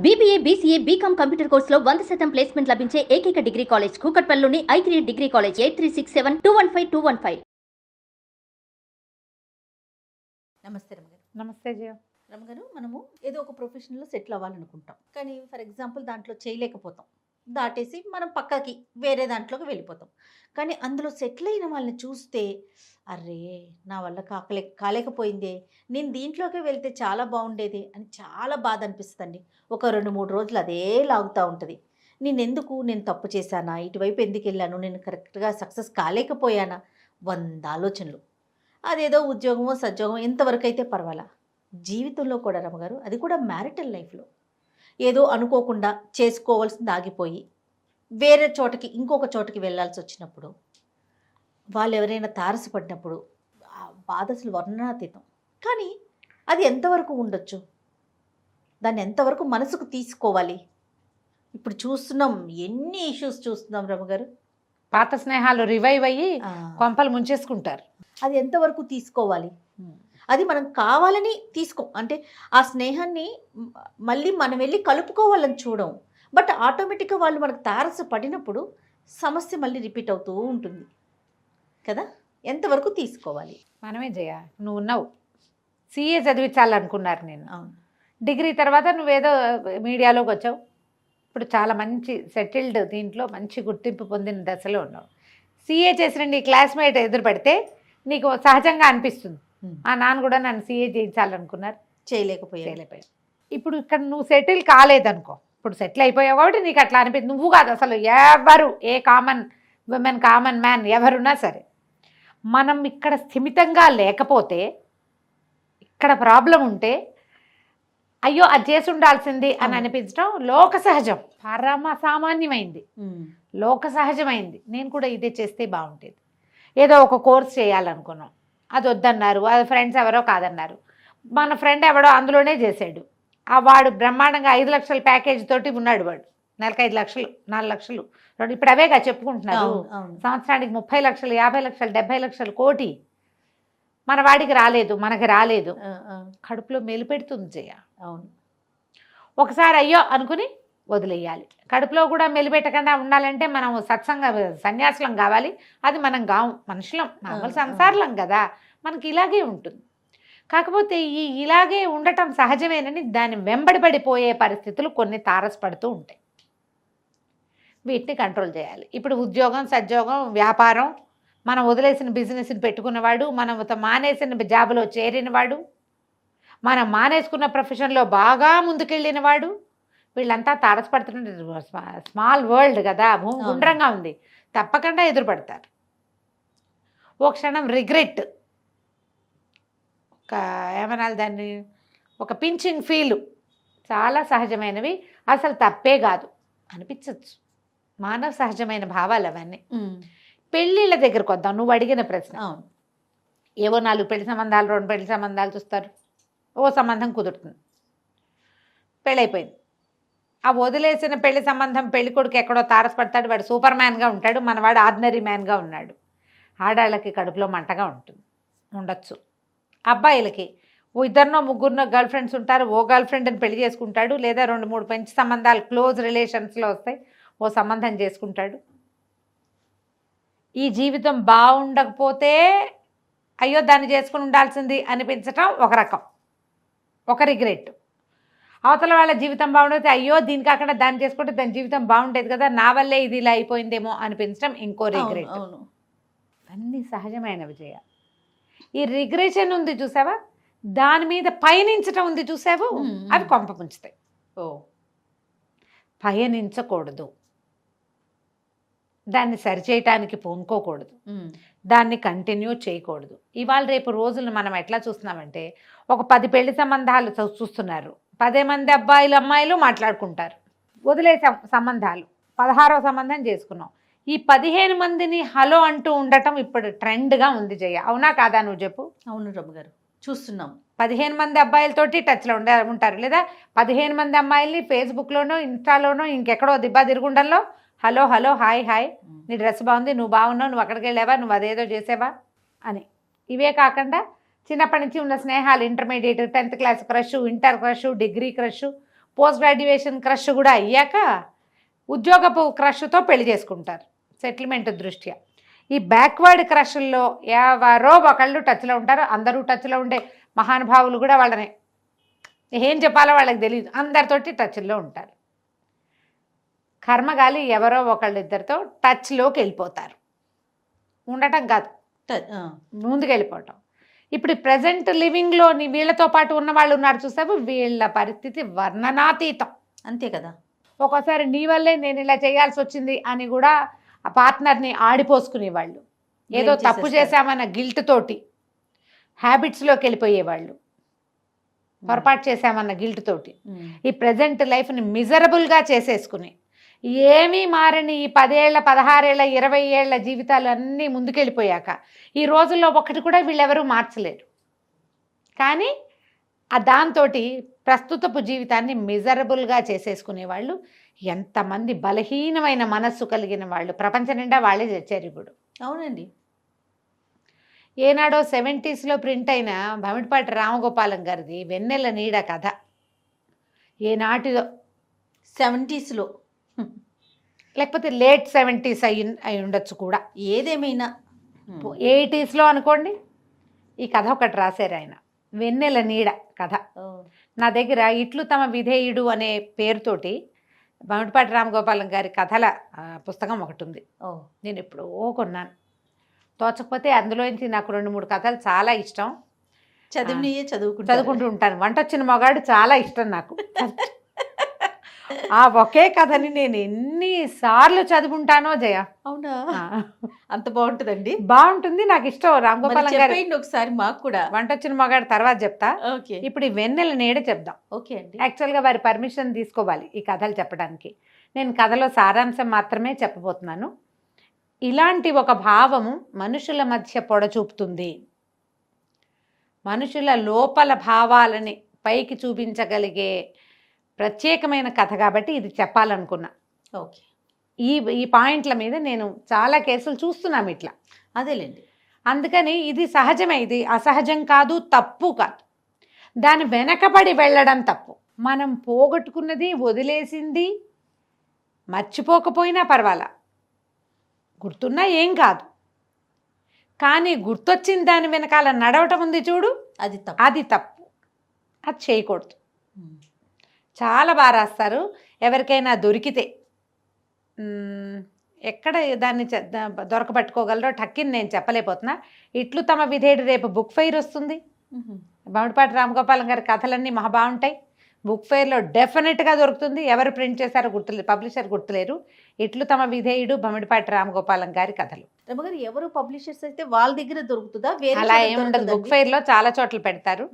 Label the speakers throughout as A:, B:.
A: BBA, BCA, BCom computer కోర్సులో 100% placement లభించే ఏకైక డిగ్రీ కాలేజ్ కూకట్పల్లిలోని i3 డిగ్రీ కాలేజ్ 8367215215.
B: నమస్తే రమగారు.
C: నమస్తే జియో.
B: రమగారు, మనము ఏదో ఒక ప్రొఫెషన్లో సెటిల్ అవ్వాలనుకుంటాం, కానీ ఫర్ ఎగ్జాంపుల్ దాంట్లో చేయలేకపోతాం, దాటేసి మనం పక్కకి వేరే దాంట్లోకి వెళ్ళిపోతాం. కానీ అందులో సెటిల్ అయిన వాళ్ళని చూస్తే అర్రే నా వల్ల కాలేకపోయిందే, నేను దీంట్లోకి వెళ్తే చాలా బాగుండేది అని చాలా బాధ అనిపిస్తుంది. ఒక 2-3 రోజులు అదే లాగుతూ ఉంటుంది. నేను తప్పు చేశానా, ఇటువైపు ఎందుకు వెళ్ళాను, నేను కరెక్ట్గా సక్సెస్ కాలేకపోయానా, 100 ఆలోచనలు. అదేదో ఉద్యోగమో సద్యోగమో ఇంతవరకు అయితే పర్వాలా, జీవితంలో కూడా రమగారు, అది కూడా మ్యారిటల్ లైఫ్లో ఏదో అనుకోకుండా చేసుకోవాల్సింది ఆగిపోయి వేరే చోటకి ఇంకొక చోటకి వెళ్ళాల్సి వచ్చినప్పుడు, వాళ్ళు ఎవరైనా తారసపడినప్పుడు ఆ బాధ అసలు వర్ణనాతీతం. కానీ అది ఎంతవరకు ఉండొచ్చు, దాన్ని ఎంతవరకు మనసుకు తీసుకోవాలి? ఇప్పుడు చూస్తున్నాం, ఎన్ని ఇష్యూస్ చూస్తున్నాం రమగారు.
C: పాత స్నేహాలు రివైవ్ అయ్యి కొంపలు ముంచేసుకుంటారు.
B: అది ఎంతవరకు తీసుకోవాలి? అది మనం కావాలని అంటే ఆ స్నేహాన్ని మళ్ళీ మనం వెళ్ళి కలుపుకోవాలని చూడం, బట్ ఆటోమేటిక్గా వాళ్ళు మనకు తారసపడినప్పుడు సమస్య మళ్ళీ రిపీట్ అవుతూ ఉంటుంది కదా. ఎంతవరకు తీసుకోవాలి?
C: మనమే చేయ. నువ్వు ఉన్నావు, CA చదివించాలనుకున్నారు నేను. డిగ్రీ తర్వాత నువ్వేదో మీడియాలోకి వచ్చావు, ఇప్పుడు చాలా మంచి సెటిల్డ్ దీంట్లో మంచి గుర్తింపు పొందిన దశలో ఉన్నావు. CA చేసిన నీ క్లాస్మేట్ ఎదురు పెడితే నీకు సహజంగా అనిపిస్తుంది, ఆ నాన్న కూడా నన్ను CA చేయించాలనుకున్నారు, చేయలేకపోయారు. ఇప్పుడు ఇక్కడ నువ్వు సెటిల్ కాలేదనుకో, ఇప్పుడు సెటిల్ అయిపోయావు కాబట్టి నీకు అట్లా అనిపిస్తుంది. నువ్వు కాదు, అసలు ఎవరు, a common women, common man ఎవరున్నా సరే, మనం ఇక్కడ స్థిమితంగా లేకపోతే, ఇక్కడ ప్రాబ్లం ఉంటే అయ్యో అది చేసి ఉండాల్సింది అని అనిపించడం లోక సహజం, పరమ సామాన్యమైంది, లోక సహజమైంది. నేను కూడా ఇదే చేస్తే బాగుండేది. ఏదో ఒక కోర్స్ చేయాలనుకున్నాం, అది వద్దన్నారు, అది ఫ్రెండ్స్ ఎవరో కాదన్నారు. మన ఫ్రెండ్ ఎవడో అందులోనే చేశాడు, ఆ వాడు బ్రహ్మాండంగా 5 లక్షల ప్యాకేజ్ తోటి ఉన్నాడు, వాడు నెలకు 5 లక్షలు 4 లక్షలు ఇప్పుడు అవేగా చెప్పుకుంటున్నారు. సంవత్సరానికి 30 లక్షలు 50 లక్షలు 70 లక్షలు కోటి మన వాడికి రాలేదు, మనకి రాలేదు. కడుపులో మెలిపెడుతుంది జయ.
B: అవును,
C: ఒకసారి అయ్యో అనుకుని వదిలేయాలి. కడుపులో కూడా మెలిపెట్టకుండా ఉండాలంటే మనం సన్యాసులం కావాలి. అది మనం కావు, మనుషులం, మామూలు సంసారులం కదా, మనకి ఇలాగే ఉంటుంది. కాకపోతే ఇలాగే ఉండటం సహజమేనని దాన్ని వెంబడిపడిపోయే పరిస్థితులు కొన్ని తారసపడుతూ ఉంటాయి. వీటిని కంట్రోల్ చేయాలి. ఇప్పుడు ఉద్యోగం, సద్యోగం, వ్యాపారం, మనం వదిలేసిన బిజినెస్ని పెట్టుకున్నవాడు, మనం మానేసిన జాబులో చేరినవాడు, మనం మానేసుకున్న ప్రొఫెషన్లో బాగా ముందుకెళ్ళినవాడు, వీళ్ళంతా తారసపడుతున్న స్మాల్ వరల్డ్ కదా, భూమి గుండ్రంగా ఉంది, తప్పకుండా ఎదురుపడతారు. ఓ క్షణం రిగ్రెట్, ఏమనాలి దాన్ని, ఒక పించింగ్ ఫీలు, చాలా సహజమైనవి, అసలు తప్పే కాదు అనిపించవచ్చు. మానవ సహజమైన భావాలు అవన్నీ. పెళ్ళిళ్ళ దగ్గరకు వద్దాం, నువ్వు అడిగిన ప్రశ్న. ఏవో 4 పెళ్లి సంబంధాలు, 2 పెళ్లి సంబంధాలు చూస్తారు, ఓ సంబంధం కుదురుతుంది, పెళ్ళైపోయింది. ఆ వదిలేసిన పెళ్లి సంబంధం పెళ్లి కొడుకు ఎక్కడో తారసపడతాడు, వాడు సూపర్ మ్యాన్గా ఉంటాడు, మనవాడు ఆర్డినరీ మ్యాన్గా ఉన్నాడు. ఆడాళ్ళకి కడుపులో మంటగా ఉండొచ్చు. అబ్బాయిలకి ఓ 2 3 గర్ల్ ఫ్రెండ్స్ ఉంటారు, ఓ గర్ల్ ఫ్రెండ్ని పెళ్లి చేసుకుంటాడు, లేదా 2 3 మంచి సంబంధాలు క్లోజ్ రిలేషన్స్లో వస్తాయి, ఓ సంబంధం చేసుకుంటాడు. ఈ జీవితం బాగుండకపోతే అయ్యో దాన్ని చేసుకుని ఉండాల్సింది అనిపించటం ఒక రకం, ఒక రిగ్రెట్. అవతల వాళ్ళ జీవితం బాగుండేది, అయ్యో దీని కాకుండా దాన్ని చేసుకుంటే దాని జీవితం బాగుండేది కదా, నా వల్లే ఇది ఇలా అయిపోయిందేమో అనిపించడం ఇంకో రిగ్రెట్. అన్నీ సహజమైన విజయ. ఈ రిగ్రెషన్ ఉంది చూసావా, దాని మీద పయనించటం ఉంది చూసావు, అవి కొంప ముంచుతాయి. పయనించకూడదు, దాన్ని సరిచేయటానికి పూనుకోకూడదు, దాన్ని కంటిన్యూ చేయకూడదు. ఇవాళ రేపు రోజులను మనం ఎట్లా చూస్తున్నామంటే, ఒక 10 పెళ్లి సంబంధాలు చూస్తున్నారు, 10 మంది అబ్బాయిలు అమ్మాయిలు మాట్లాడుకుంటారు, వదిలేసాం సంబంధాలు, 16వ సంబంధం చేసుకున్నాం. ఈ 15 మందిని హలో అంటూ ఉండటం ఇప్పుడు ట్రెండ్గా ఉంది జయ, అవునా కాదా నువ్వు చెప్పు?
B: అవును రమ్మగారు, చూస్తున్నాం.
C: 15 మంది అబ్బాయిలతోటి టచ్లో ఉంటారు, లేదా 15 మంది అమ్మాయిల్ని ఫేస్బుక్లోనో ఇన్స్టాలోనో ఇంకెక్కడో Dibba తిరుగుండంలో hello hello hi hi, నీ డ్రెస్ బాగుంది, నువ్వు బాగున్నావు, నువ్వు అక్కడికి వెళ్ళావా, నువ్వు అదేదో చేసావా అని. ఇవే కాకుండా చిన్నప్పటి నుంచి ఉన్న స్నేహాలు, intermediate 10th class crush, inter crush, degree crush, post graduation crush కూడా అయ్యాక ఉద్యోగపు క్రష్తో పెళ్లి చేసుకుంటారు సెటిల్మెంట్ దృష్ట్యా. ఈ బ్యాక్వర్డ్ క్రష్ల్లో ఎవరో ఒకళ్ళు టచ్లో ఉంటారు. అందరూ టచ్లో ఉండే మహానుభావులు కూడా వాళ్ళని ఏం చెప్పాలో వాళ్ళకి తెలియదు, అందరితోటి టచ్లో ఉంటారు. కర్మగాలి ఎవరో ఒకళ్ళిద్దరితో టచ్లోకి వెళ్ళిపోతారు. ఉండటం కాదు, ముందుకు వెళ్ళిపోవటం. ఇప్పుడు ప్రజెంట్ లివింగ్లో వీళ్ళతో పాటు ఉన్న వాళ్ళు ఉన్నారు చూసావు, వీళ్ళ పరిస్థితి వర్ణనాతీతం.
B: అంతే కదా.
C: ఒక్కోసారి నీ వల్లే నేను ఇలా చేయాల్సి వచ్చింది అని కూడా ఆ పార్ట్నర్ని ఆడిపోసుకునేవాళ్ళు. ఏదో తప్పు చేశామన్న గిల్ట్ తోటి హ్యాబిట్స్లోకి వెళ్ళిపోయేవాళ్ళు, పొరపాటు చేశామన్న గిల్ట్ తోటి. ఈ ప్రజెంట్ లైఫ్ని మిజరబుల్గా చేసేసుకుని ఏమీ మారని ఈ 10 ఏళ్ల 16 ఏళ్ల 20 ఏళ్ల జీవితాలు అన్నీ ముందుకెళ్ళిపోయాక ఈ రోజుల్లో ఒకటి కూడా వీళ్ళెవరూ మార్చలేరు. కానీ దాంతో ప్రస్తుతపు జీవితాన్ని మిజరబుల్గా చేసేసుకునేవాళ్ళు ఎంతమంది బలహీనమైన మనస్సు కలిగిన వాళ్ళు ప్రపంచం నిండా వాళ్ళే తెచ్చారు ఇప్పుడు.
B: అవునండి.
C: ఏనాడో 70s ప్రింట్ అయిన భమిడిపాటి రామగోపాలం గారిది వెన్నెల నీడ కథ. ఏనాటిదో
B: 70s
C: లేకపోతే లేట్ 70s అయి ఉండొచ్చు కూడా,
B: ఏదేమైనా
C: 80s అనుకోండి. ఈ కథ ఒకటి రాశారు ఆయన, వెన్నెల నీడ కథ. నా దగ్గర ఇట్లు తమ విధేయుడు అనే పేరుతోటి భమిడిపాటి రామగోపాలం గారి కథల పుస్తకం ఒకటి ఉంది. నేను ఎప్పుడో కొన్నాను, తోచకపోతే అందులోంచి నాకు 2-3 కథలు చాలా ఇష్టం. చదువుకుంటూ ఉంటాను. వంట వచ్చిన మగాడు చాలా ఇష్టం నాకు. ఆ ఒకే కథని నేను ఎన్నిసార్లు చదువుకుంటానో జయ.
B: అవునా? అంత బాగుంటుందండి.
C: బాగుంటుంది, నాకు ఇష్టం. రామగోపాలం గారు
B: ఒకసారి మాకు కూడా
C: వంట వచ్చిన మగాడు తర్వాత చెప్తా. ఇప్పుడు ఈ వెన్నెల నీడ చెప్దాం.
B: ఓకే అండి.
C: యాక్చువల్గా వారి పర్మిషన్ తీసుకోవాలి ఈ కథలు చెప్పడానికి. నేను కథలో సారాంశం మాత్రమే చెప్పబోతున్నాను. ఇలాంటి ఒక భావము మనుషుల మధ్య పొడచూపుతుంది. మనుషుల లోపల భావాలని పైకి చూపించగలిగే ప్రత్యేకమైన కథ కాబట్టి ఇది చెప్పాలనుకున్నా.
B: ఓకే.
C: ఈ పాయింట్ల మీద నేను చాలా కేసులు చూస్తున్నాం ఇట్లా.
B: అదేలేండి.
C: అందుకని ఇది సహజమే, ఇది అసహజం కాదు, తప్పు కాదు. దాని వెనకబడి వెళ్ళడం తప్పు. మనం పోగొట్టుకున్నది, వదిలేసింది మర్చిపోకపోయినా పర్వాలా, గుర్తున్నా ఏం కాదు. కానీ గుర్తొచ్చిన దాని వెనకాల నడవటం ఉంది చూడు, అది తప్పు. అది చేయకూడదు. చాలా బాగా రాస్తారు. ఎవరికైనా దొరికితే ఎక్కడ దాన్ని దొరకబట్టుకోగలరో టక్కిని నేను చెప్పలేకపోతున్నా. ఇట్లు తమ విధేయుడు రేపు బుక్ ఫెయిర్ వస్తుంది. భమిడిపాటి రామగోపాలం గారి కథలన్నీ మహా బాగుంటాయి. బుక్ ఫెయిర్లో డెఫినెట్గా దొరుకుతుంది. ఎవరు ప్రింట్ చేశారో గుర్తులేదు, పబ్లిషర్ గుర్తులేరు. ఇట్లు తమ విధేయుడు భమిడిపాటి రామగోపాలం గారి కథలు.
B: రమగారు ఎవరు పబ్లిషర్స్ అయితే వాళ్ళ దగ్గర దొరుకుతుందా?
C: అలా ఏముండదు. బుక్ ఫెయిర్లో చాలా చోట్ల పెడతారు.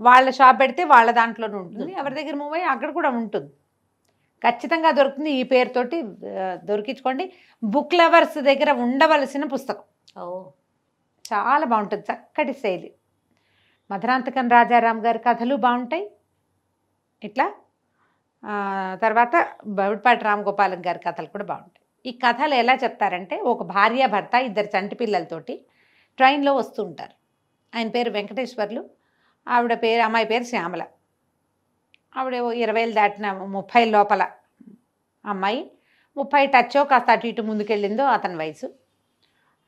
C: వాళ్ళ షాప్ పెడితే వాళ్ళ దాంట్లోనే ఉంటుంది. ఎవరి దగ్గర మూవ్ అయ్యి అక్కడ కూడా ఉంటుంది. ఖచ్చితంగా దొరుకుతుంది. ఈ పేరుతోటి దొరికించుకోండి. బుక్ లవర్స్ దగ్గర ఉండవలసిన పుస్తకం. చాలా బాగుంటుంది, చక్కటి శైలి. మధురాంతకం రాజారాం గారి కథలు బాగుంటాయి. ఇట్లా తర్వాత భమిడిపాటి రామగోపాలం గారి కథలు కూడా బాగుంటాయి. ఈ కథలు ఎలా చెప్తారంటే, ఒక భార్య భర్త 2 చంటి పిల్లలతోటి ట్రైన్లో వస్తూ ఉంటారు. ఆయన పేరు వెంకటేశ్వర్లు, అమ్మాయి పేరు శ్యామల. ఆవిడ 20 దాటిన 30 లోపల అమ్మాయి, 30 టచ్చో కాస్త అటు ఇటు ముందుకెళ్ళిందో అతని వయసు.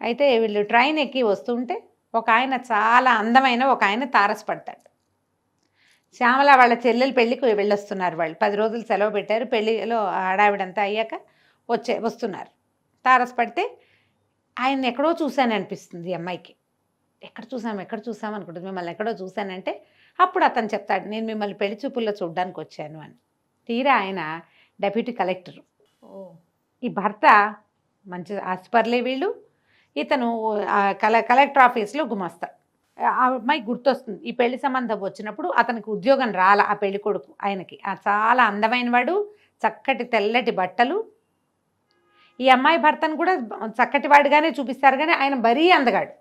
C: అయితే వీళ్ళు ట్రైన్ ఎక్కి వస్తుంటే ఒక ఆయన చాలా అందమైన ఒక ఆయన తారసపడతాడు. శ్యామల వాళ్ళ చెల్లెలు పెళ్ళికి వెళ్ళొస్తున్నారు. వాళ్ళు 10 రోజులు సెలవు పెట్టారు. పెళ్ళిలో హడావిడంతా అయ్యాక వస్తున్నారు. తారసపడితే ఆయన ఎక్కడో చూశాను అనిపిస్తుంది అమ్మాయికి. ఎక్కడ చూసాం అనుకుంటుంది. మిమ్మల్ని ఎక్కడో చూశానంటే అప్పుడు అతను చెప్తాడు, నేను మిమ్మల్ని పెళ్లి చూపుల్లో చూడడానికి వచ్చాను అని. తీరా ఆయన డెప్యూటీ కలెక్టరు. ఈ భర్త మంచి ఆస్పర్లే వీళ్ళు. ఇతను కలెక్టర్ ఆఫీస్లో గుమస్తా. ఆ అమ్మాయి గుర్తొస్తుంది. ఈ పెళ్లి సంబంధం వచ్చినప్పుడు అతనికి ఉద్యోగం రాల. ఆ పెళ్లి కొడుకు ఆయనకి చాలా అందమైన వాడు, చక్కటి తెల్లటి బట్టలు. ఈ అమ్మాయి భర్తను కూడా చక్కటి వాడిగానే చూపిస్తారు, కానీ ఆయన మరీ అందగాడు.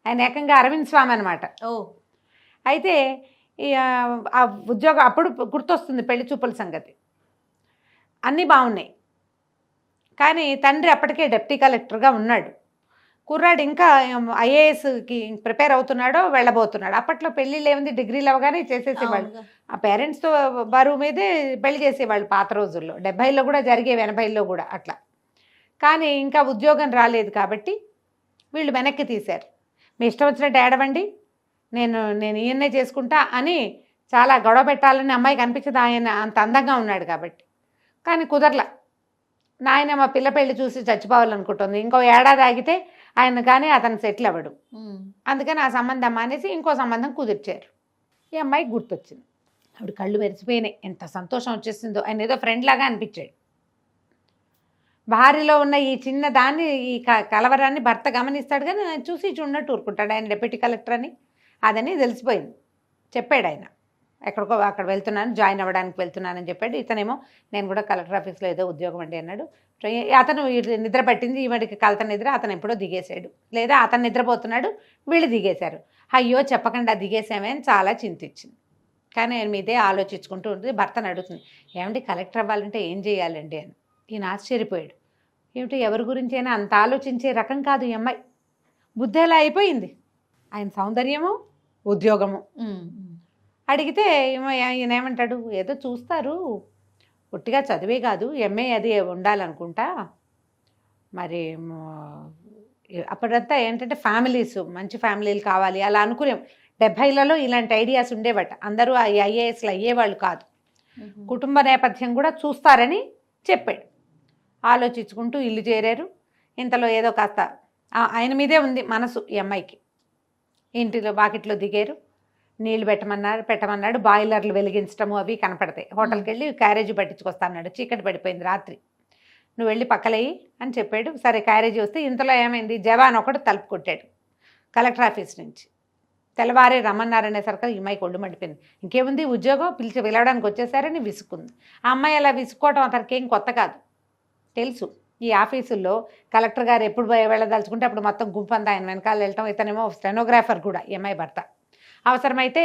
C: ఆయన ఏకంగా అరవింద్ స్వామి అనమాట. అయితే ఆ ఉద్యోగం అప్పుడు గుర్తొస్తుంది పెళ్లి చూపుల సంగతి. అన్నీ బాగున్నాయి, కానీ తండ్రి అప్పటికే డిప్యూటీ కలెక్టర్గా ఉన్నాడు. కుర్రాడు ఇంకా ఐఏఎస్కి ప్రిపేర్ అవుతున్నాడో వెళ్ళబోతున్నాడు. అప్పట్లో పెళ్ళిళ్ళు ఏముంది, డిగ్రీలు అవగానే చేసేసేవాళ్ళు.
B: అవునుగా.
C: ఆ పేరెంట్స్తో బరువు మీదే పెళ్లి చేసేవాళ్ళు పాత రోజుల్లో. 70లో కూడా జరిగేవి, 80లో కూడా అట్లా. కానీ ఇంకా ఉద్యోగం రాలేదు కాబట్టి వీళ్ళు వెనక్కి తీశారు. మీ ఇష్టం వచ్చినట్టు ఏడవండి, నేను ఈయన్నే చేసుకుంటా అని చాలా గొడవ పెట్టాలని అమ్మాయికి అనిపించదు, ఆయన అంత అందంగా ఉన్నాడు కాబట్టి. కానీ కుదరలా. నాయన మా పిల్ల పెళ్లి చూసి చచ్చిపోవాలనుకుంటుంది. ఇంకో ఏడాది ఆగితే ఆయన కానీ అతను సెటిల్ అవ్వడు. అందుకని ఆ సంబంధం మానేసి ఇంకో సంబంధం కుదిర్చారు. ఈ అమ్మాయికి గుర్తొచ్చింది. ఆవిడ కళ్ళు మెరిసిపోయినాయి. ఎంత సంతోషం వచ్చేసిందో. ఆయన ఏదో ఫ్రెండ్ లాగా అనిపించాడు. భార్యలో ఉన్న ఈ చిన్న దాన్ని, ఈ కలవరాన్ని భర్త గమనిస్తాడు, కానీ ఆయన చూసి చూడనట్టు ఊరుకుంటాడు. ఆయన డిప్యూటీ కలెక్టర్ అని అదని తెలిసిపోయింది. చెప్పాడు ఆయన, ఎక్కడికో అక్కడ వెళ్తున్నాను, జాయిన్ అవ్వడానికి వెళ్తున్నానని చెప్పాడు. ఇతనేమో నేను కూడా కలెక్టర్ ఆఫీస్లో ఏదో ఉద్యోగం అండి అన్నాడు. అతను నిద్ర పట్టింది, ఈవిడికి కలత నిద్ర, అతను ఎప్పుడో దిగేశాడు. లేదా అతను నిద్రపోతున్నాడు, వీళ్ళు దిగేశారు. అయ్యో చెప్పకుండా దిగేసామే అని చాలా చింతించింది. కానీ ఆయన మీదే ఆలోచించుకుంటూ ఉంటుంది. భర్తను అడుగుతుంది, ఏమంటే కలెక్టర్ అవ్వాలంటే ఏం చేయాలండి అని. ఈయన ఆశ్చర్యపోయాడు. ఏమిటి, ఎవరి గురించి అయినా అంత ఆలోచించే రకం కాదు ఈ అమ్మాయి. బుద్ధి ఎలా అయిపోయింది. ఆయన సౌందర్యము, ఉద్యోగము. అడిగితే ఈయన ఏమంటాడు, ఏదో చూస్తారు, ఒట్టిగా చదివే కాదు, ఎంఏ అది ఉండాలనుకుంటా. మరి అప్పుడంతా ఏంటంటే ఫ్యామిలీస్, మంచి ఫ్యామిలీలు కావాలి అలా అనుకునేం. 70లలో ఇలాంటి ఐడియాస్ ఉండేవట. అందరూ ఐఏఎస్లు అయ్యేవాళ్ళు కాదు, కుటుంబ నేపథ్యం కూడా చూస్తారని చెప్పాడు. ఆలోచించుకుంటూ ఇల్లు చేరారు. ఇంతలో ఏదో కాస్త ఆయన మీదే ఉంది మనసు ఈ అమ్మాయికి. ఇంటిలో వాకిట్లో దిగారు. నీళ్లు పెట్టమన్నాడు. బాయిలర్లు వెలిగించడము అవి కనపడతాయి. హోటల్కి వెళ్ళి క్యారేజీ పట్టించుకొస్తా అన్నాడు. చీకటి పడిపోయింది రాత్రి. నువ్వు వెళ్ళి పక్కలేయి అని చెప్పాడు. సరే క్యారేజీ వస్తే ఇంతలో ఏమైంది, జవాన్ ఒకడు తలుపు కొట్టాడు కలెక్టర్ ఆఫీస్ నుంచి. తెల్లవారే రమ్మన్నారనేసరికి ఈ అమ్మాయికి ఒళ్ళు మండిపోయింది. ఇంకేముంది, ఉద్యోగం పిలవడానికి వచ్చేసారని విసుక్కుంది. ఆ అమ్మాయి అలా విసుక్కోవటం అతనికి ఏం కొత్త కాదు, తెలుసు. ఈ ఆఫీసుల్లో కలెక్టర్ గారు ఎప్పుడు వెళ్ళదలుచుకుంటే అప్పుడు మొత్తం గుంపంతా ఆయన వెనకాల వెళ్ళటం. ఇతనేమో స్టెనోగ్రాఫర్ కూడా ఈ అమ్మాయి భర్త. అవసరమైతే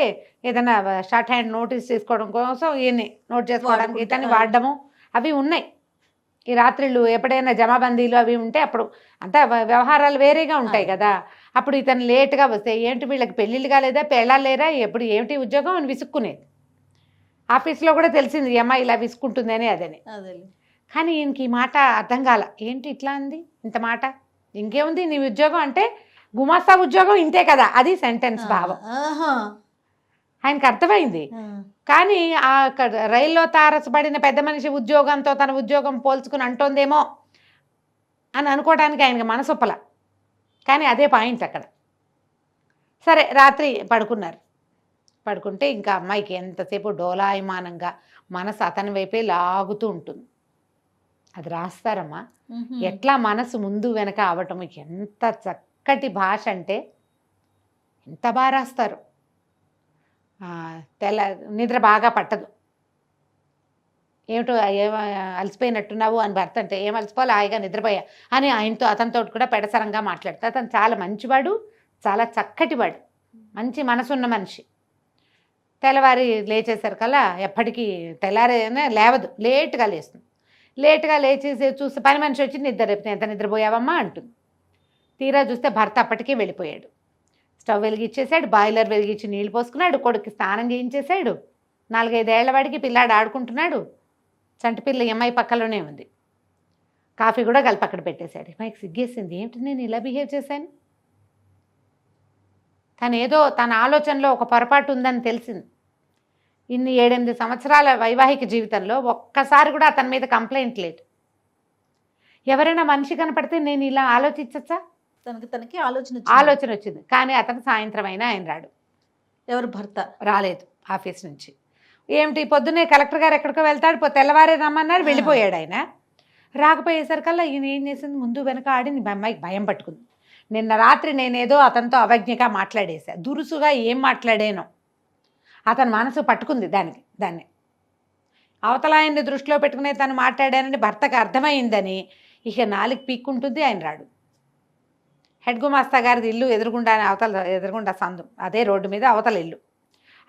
C: ఏదైనా షార్ట్ హ్యాండ్ నోటీస్ తీసుకోవడం కోసం ఈయన్ని నోట్ చేసుకోవడానికి ఇతన్ని వాడడము అవి ఉన్నాయి. ఈ రాత్రిళ్ళు ఎప్పుడైనా జమాబందీలు అవి ఉంటే అప్పుడు అంతా వ్యవహారాలు వేరేగా ఉంటాయి కదా. అప్పుడు ఇతను లేట్గా వస్తే ఏంటి వీళ్ళకి పెళ్ళిళ్ళు కాలేదా, పెళ్ళాలు లేరా, ఎప్పుడు ఏమిటి ఉద్యోగం అని విసుక్కునేది. ఆఫీస్లో కూడా తెలిసింది ఈ అమ్మాయి ఇలా విసుక్కుంటుందని అదని. కానీ ఈయనకి ఈ మాట అర్థం కాల. ఏంటి ఇట్లా ఉంది, ఇంత మాట, ఇంకేముంది నీ ఉద్యోగం అంటే గుమాస్తా ఉద్యోగం ఇంతే కదా, అది సెంటెన్స్ భావం. ఆయనకు అర్థమైంది. కానీ ఆ రైల్లో తారసపడిన పెద్ద మనిషి ఉద్యోగంతో తన ఉద్యోగం పోల్చుకుని అంటోందేమో అని అనుకోవడానికి ఆయనకి మనసొప్పల. కానీ అదే పాయింట్ అక్కడ. సరే రాత్రి పడుకుంటే ఇంకా అమ్మాయికి ఎంతసేపు డోలాయమానంగా మనసు అతని వైపే లాగుతూ ఉంటుంది. అది రాస్తారమ్మా, ఎట్లా మనసు ముందు వెనక అవటం. ఎంత చక్కటి భాష అంటే ఎంత బాగా రాస్తారు. నిద్ర బాగా పట్టదు. ఏమిటో అలసిపోయినట్టున్నావు అని భర్త అంటే, ఏం అలసిపోవాలి, హాయిగా నిద్రపోయా అని అతనితో కూడా పెడసరంగా మాట్లాడతాడు. అతను చాలా మంచివాడు, చాలా చక్కటివాడు, మంచి మనసున్న మనిషి. తెల్లవారి లేచేసరికల్లా ఎప్పటికీ తెల్లారైనా లేవదు, లేటుగా లేస్తుంది. లేటుగా లేచేసి చూస్తే పని మనిషి వచ్చి ఎంత నిద్రపోయావమ్మా అంటుంది. తీరా చూస్తే భర్త అప్పటికే వెళ్ళిపోయాడు. స్టవ్ వెలిగించేశాడు, బాయిలర్ వెలిగించి నీళ్ళు పోసుకున్నాడు, కొడుకు స్నానం చేయించేశాడు. 4-5 ఏళ్ల వాడికి పిల్లాడు ఆడుకుంటున్నాడు. చంటి పిల్ల అమ్మాయి పక్కలోనే ఉంది. కాఫీ కూడా కలిపి అక్కడ పెట్టేశాడు. అమ్మాయికి సిగ్గేసింది, ఏంటి నేను ఇలా బిహేవ్ చేశాను. తన ఆలోచనలో ఒక పొరపాటు ఉందని తెలిసింది. ఇన్ని 7-8 సంవత్సరాల వైవాహిక జీవితంలో ఒక్కసారి కూడా అతని మీద కంప్లైంట్ లేదు. ఎవరైనా మనిషి కనపడితే నేను ఇలా ఆలోచించచ్చా,
B: తనకి
C: ఆలోచన వచ్చింది. కానీ అతను సాయంత్రం అయినా ఆయన రాడు.
B: ఎవరు భర్త
C: రాలేదు ఆఫీస్ నుంచి. ఏమిటి పొద్దున్నే కలెక్టర్ గారు ఎక్కడికో వెళ్తాడు, తెల్లవారే రమ్మన్నారు, వెళ్ళిపోయాడు ఆయన. రాకపోయేసరికల్లా ఈయన ఏం చేసింది, ముందు వెనక ఆడి మా అమ్మాయికి భయం పట్టుకుంది. నిన్న రాత్రి నేనేదో అతనితో అవజ్ఞగా మాట్లాడేశా, దురుసుగా ఏం మాట్లాడానో అతని మనసు పట్టుకుంది దాన్ని. అవతల ఆయన్ని దృష్టిలో పెట్టుకునే తను మాట్లాడానని భర్తకు అర్థమైందని ఇక 4 పీక్కుంటుంది, ఆయన రాడు. హెడ్ గుమాస్తా గారిది ఇల్లు ఎదురుగుండా సందు, అదే రోడ్డు మీద అవతల ఇల్లు.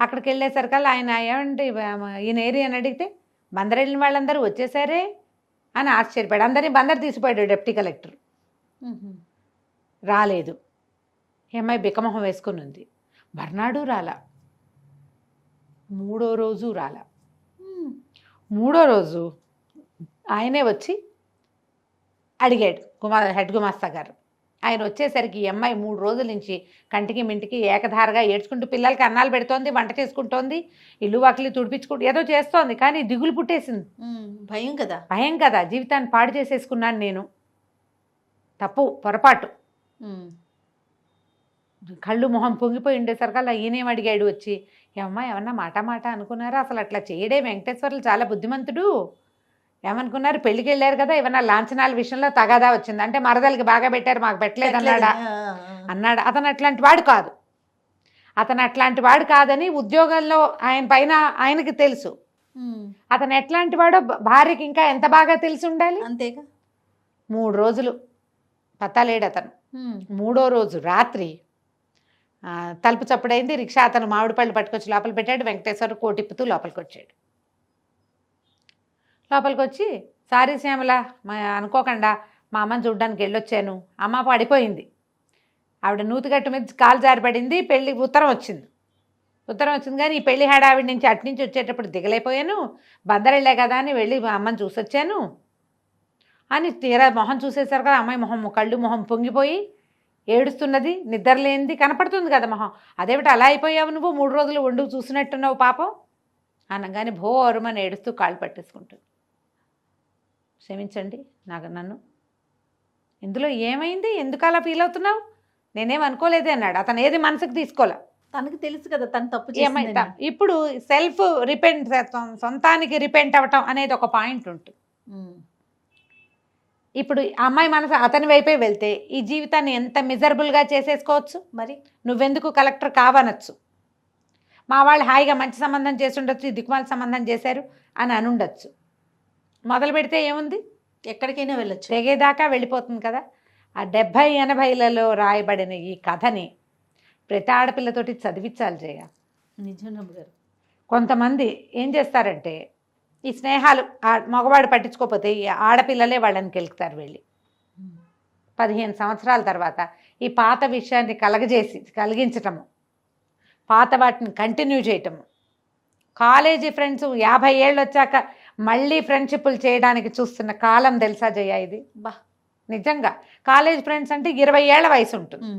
C: అక్కడికి వెళ్ళేసరికల్లా ఆయన ఏమంటే ఈయన ఏరియాని అడిగితే బందర్ వెళ్ళిన వాళ్ళందరూ వచ్చేసారే అని ఆశ్చర్యపోయాడు. అందరినీ బందర్ తీసిపోయాడు డిప్యూటీ కలెక్టర్. రాలేదు. ఈ అమ్మాయి బిక్కమొహం వేసుకుని ఉంది. మర్నాడు రాలా, 3వ రోజు రాలా. 3వ రోజు ఆయనే వచ్చి అడిగాడు హెడ్ గుమాస్తా గారు. ఆయన వచ్చేసరికి ఈ అమ్మాయి 3 రోజుల నుంచి కంటికి మింటికి ఏకధారగా ఏడ్చుకుంటూ పిల్లలకి అన్నాలు పెడుతోంది, వంట చేసుకుంటోంది, ఇల్లు వాకిలి తుడిపించుకుంటూ ఏదో చేస్తోంది. కానీ దిగులు పుట్టేసింది.
B: భయం కదా.
C: భయం కదా, జీవితాన్ని పాడు చేసేసుకున్నాను నేను, తప్పు పొరపాటు. కళ్ళు మొహం పొంగిపోయి ఉండేసరికల్లా ఈయనేం అడిగాడు వచ్చి, ఈ అమ్మాయి ఏమన్నా మాట అనుకున్నారా? అసలు అట్లా చేయడే, వెంకటేశ్వర్లు చాలా బుద్ధిమంతుడు. ఏమనుకున్నారు, పెళ్ళికి వెళ్ళారు కదా, ఏమన్నా లాంఛనాల విషయంలో తగాదా వచ్చింది అంటే మరదలకి బాగా పెట్టారు, మాకు పెట్టలేదు అన్నాడు. అతను అట్లాంటి వాడు కాదు. అతను అట్లాంటి వాడు కాదని ఉద్యోగంలో ఆయన పైన ఆయనకి తెలుసు. అతను ఎట్లాంటి వాడో భార్యకి ఇంకా ఎంత బాగా తెలిసి ఉండాలి.
B: అంతేగా.
C: 3 రోజులు పత్తాలేడు అతను. 3వ రోజు రాత్రి తలుపు చప్పుడైంది. రిక్షా అతను మామిడి పళ్ళు పట్టుకొచ్చి లోపల పెట్టాడు. వెంకటేశ్వర కోటిప్పుతూ లోపలికి వచ్చాడు. లోపలికి వచ్చి, సారీ శ్యామల, అనుకోకుండా మా అమ్మని చూడ్డానికి వెళ్ళొచ్చాను. అమ్మ పడిపోయింది, ఆవిడ నూతిగట్టు మీద కాలు జారిపడింది, పెళ్ళి ఉత్తరం వచ్చింది కానీ ఈ పెళ్లి హడావిడి నుంచి అట్నుంచి వచ్చేటప్పుడు దిగలేకపోయాను, బందరెళ్ళే కదా అని వెళ్ళి మా అమ్మని చూసొచ్చాను అని తీరా మొహం చూసేసరికి అమ్మాయి కళ్ళు మొహం పొంగిపోయి ఏడుస్తున్నది, నిద్రలేనిది కనపడుతుంది కదా మొహం. అదేమిటి అలా అయిపోయావు నువ్వు, 3 రోజులు వండుకు చూసినట్టున్నావు పాపం అనగానే భోరుమని ఏడుస్తూ కాళ్ళు పట్టేసుకుంటుంది. క్షమించండి నన్ను, ఇందులో ఏమైంది, ఎందుకు అలా ఫీల్ అవుతున్నావు, నేనేం అనుకోలేదే అన్నాడు. అతను ఏది మనసుకు తీసుకోలే,
B: తనకు తెలుసు కదా తను తప్పు
C: ఏమైతా. ఇప్పుడు సెల్ఫ్ రిపెంట్, సొంతానికి రిపెంట్ అవ్వటం అనేది ఒక పాయింట్ ఉంటుంది. ఇప్పుడు అమ్మాయి మనసు అతని వైపే వెళ్తే ఈ జీవితాన్ని ఎంత మిజరబుల్గా చేసేసుకోవచ్చు. మరి నువ్వెందుకు కలెక్టర్ కావనొచ్చు, మా వాళ్ళు హాయిగా మంచి సంబంధం చేసి ఉండొచ్చు, దిక్కుమాల సంబంధం చేశారు అని అనుండొచ్చు. మొదలు పెడితే ఏముంది, ఎక్కడికైనా వెళ్ళొచ్చు, తెగేదాకా వెళ్ళిపోతుంది కదా. ఆ 70-80లలో రాయబడిన ఈ కథని ప్రతి ఆడపిల్లతోటి చదివించాలి జయ.
B: నిజం గారు.
C: కొంతమంది ఏం చేస్తారంటే ఈ స్నేహాలు మగవాడు పట్టించుకోకపోతే ఈ ఆడపిల్లలే వాళ్ళని కెలుకుతారు వెళ్ళి. 15 సంవత్సరాల తర్వాత ఈ పాత విషయాన్ని కలిగించటము, పాత వాటిని కంటిన్యూ చేయటము. కాలేజీ ఫ్రెండ్స్ 50 ఏళ్ళు వచ్చాక మళ్ళీ ఫ్రెండ్షిప్లు చేయడానికి చూస్తున్న కాలం తెలుసా జయ ఇది. నిజంగా కాలేజ్ ఫ్రెండ్స్ అంటే 20 ఏళ్ల వయసు ఉంటుంది,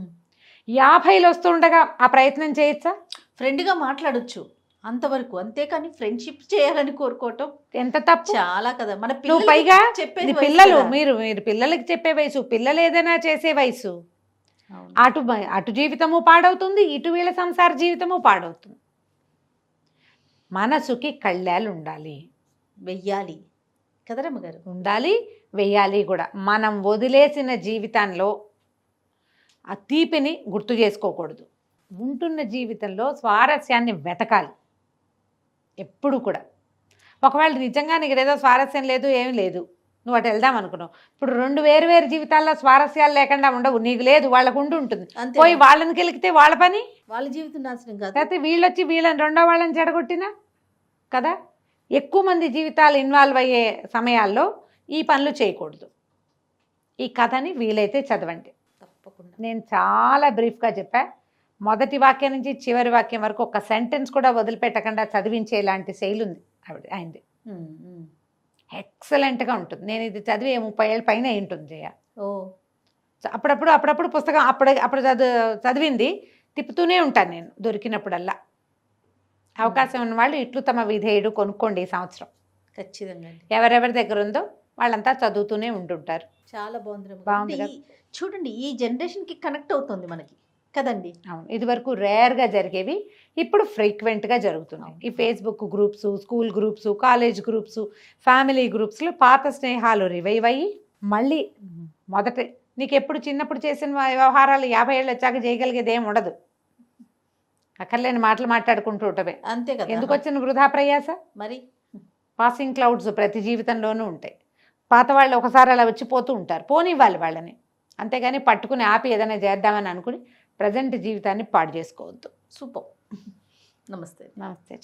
C: 50లు వస్తుండగా ఆ ప్రయత్నం చేయొచ్చా?
B: ఫ్రెండ్గా మాట్లాడొచ్చు అంతవరకు, అంతేకాని ఫ్రెండ్షిప్ చేయాలని కోరుకోవటం ఎంత తప్పు. చాలా కదా. మన
C: నువ్వు పైగా చెప్పేది పిల్లలు, మీరు పిల్లలకి చెప్పే వయసు, పిల్లలు ఏదైనా చేసే వయసు. అటు జీవితము పాడవుతుంది, ఇటు వీళ్ళ సంసార జీవితము పాడవుతుంది. మనసుకి కళ్ళాలు ఉండాలి,
B: వెయ్యాలి కదరమ్మ గారు,
C: ఉండాలి, వెయ్యాలి కూడా. మనం వదిలేసిన జీవితంలో ఆ తీపిని గుర్తు చేసుకోకూడదు. ఉంటున్న జీవితంలో స్వారస్యాన్ని వెతకాలి ఎప్పుడు కూడా. ఒకవేళ నిజంగా నీకు ఏదో స్వారస్యం లేదు, ఏం లేదు, నువ్వు అటు వెళ్దాం అనుకున్నావు, ఇప్పుడు 2 వేరు జీవితాల్లో స్వారస్యాలు లేకుండా ఉండవు. నీకు లేదు, వాళ్ళకు ఉంటుంది, పోయి వాళ్ళని కెలికితే వాళ్ళ పని,
B: వాళ్ళ జీవితం నాశనం కాదు.
C: అయితే వీళ్ళొచ్చి వీళ్ళని రెండో వాళ్ళని చెడగొట్టినా కదా. ఎక్కువ మంది జీవితాలు ఇన్వాల్వ్ అయ్యే సమయాల్లో ఈ పనులు చేయకూడదు. ఈ కథని వీలైతే చదవండి తప్పకుండా. నేను చాలా బ్రీఫ్గా చెప్పా. మొదటి వాక్యం నుంచి చివరి వాక్యం వరకు ఒక సెంటెన్స్ కూడా వదిలిపెట్టకుండా చదివించేలాంటి శైలి ఉంది ఆయనది. ఎక్సలెంట్గా ఉంటుంది. నేను ఇది చదివి 30 ఏళ్ళ పైన ఉంటుంది జయ. అప్పుడప్పుడు పుస్తకం అప్పుడు చదివింది తిప్పుతూనే ఉంటాను నేను దొరికినప్పుడల్లా. అవకాశం ఉన్న వాళ్ళు ఇట్లు తమ విధేయుడు కొనుక్కోండి ఈ సంవత్సరం.
B: ఖచ్చితంగా
C: ఎవరెవరి దగ్గర ఉందో వాళ్ళంతా చదువుతూనే ఉంటుంటారు.
B: చాలా బాగుంది. చూడండి, ఈ జనరేషన్కి కనెక్ట్ అవుతుంది మనకి కదండి.
C: అవును, ఇది వరకు రేర్గా జరిగేవి ఇప్పుడు ఫ్రీక్వెంట్గా జరుగుతున్నాయి. ఈ Facebook groups, school groups, college groups, family గ్రూప్స్లో పాత స్నేహాలు రివైవ్ అయ్యి మళ్ళీ నీకు ఎప్పుడు చిన్నప్పుడు చేసిన వ్యవహారాలు 50 ఏళ్ళు వచ్చాక చేయగలిగేది ఏమి ఉండదు. అక్కర్లేని మాటలు మాట్లాడుకుంటూ ఉంటవే, అంతే కదా. ఎందుకు వచ్చిన వృధా ప్రయాస? మరి పాసింగ్ క్లౌడ్స్ ప్రతి జీవితంలోనూ ఉంటాయి. పాత వాళ్ళు ఒకసారి అలా వచ్చిపోతూ ఉంటారు, పోనివ్వాలి వాళ్ళని. అంతేగాని పట్టుకుని ఆపి ఏదైనా చేద్దామని అనుకుని ప్రజెంట్ జీవితాన్ని పాడు చేసుకోవద్దు.
B: సూపర్. నమస్తే.
C: నమస్తే.